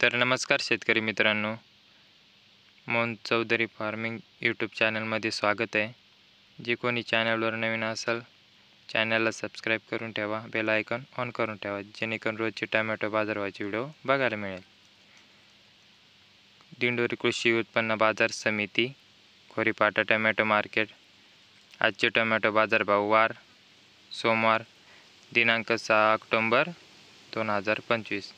तर नमस्कार शेतकरी मित्रांनो, मोहन चौधरी फार्मिंग यूट्यूब चॅनलमध्ये स्वागत आहे. जे कोणी चॅनलवर नवीन असेल चॅनलला सबस्क्राईब करून ठेवा, बेल आयकॉन ऑन करून ठेवा, जेणेकरून रोजचे टोमॅटो बाजारभावाचे व्हिडिओ बघायला मिळेल. दिंडोरी कृषी उत्पन्न बाजार समिती, खोरीपाटा टोमॅटो मार्केट. आजचे टोमॅटो बाजारभाव वार सोमवार दिनांक 6 ऑक्टोबर 2025.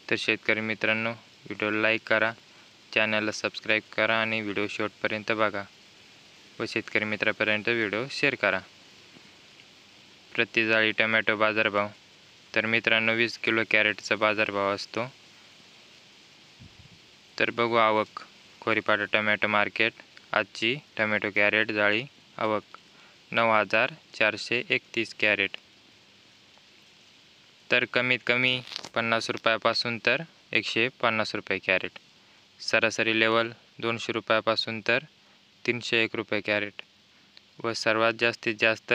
तर शेतकरी मित्रांनो, व्हिडिओला लाईक करा, चॅनलला सबस्क्राईब करा आणि व्हिडिओ शेवटपर्यंत बघा व शेतकरी मित्रापर्यंत व्हिडिओ शेअर करा. प्रति जाळी टोमॅटो बाजारभाव. तर मित्रांनो, 20 किलो कॅरेटचा बाजारभाव असतो. तर बघू आवक. खोरीपाटा टोमॅटो मार्केट. आजची टोमॅटो कॅरेट जाळी आवक 9,431 कॅरेट. तर कमीत कमी 50 रुपयापासून तर 150 रुपये कॅरेट. सरासरी लेवल 200 रुपयापासून तर 301 रुपये कॅरेट व सर्वात जास्तीत जास्त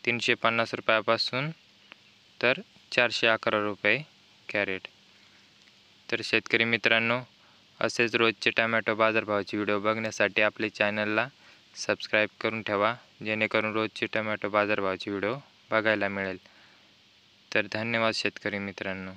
350 रुपयापासून तर 411 रुपये कॅरेट. तर शेतकरी मित्रांनो, असेच रोजचे टोमॅटो बाजारभावाचे व्हिडिओ बघण्यासाठी आपले चॅनलला सबस्क्राईब करून ठेवा, जेणेकरून रोजचे टोमॅटो बाजारभावाचे व्हिडिओ बघायला मिळेल. तर धन्यवाद शेतकरी मित्रांनो.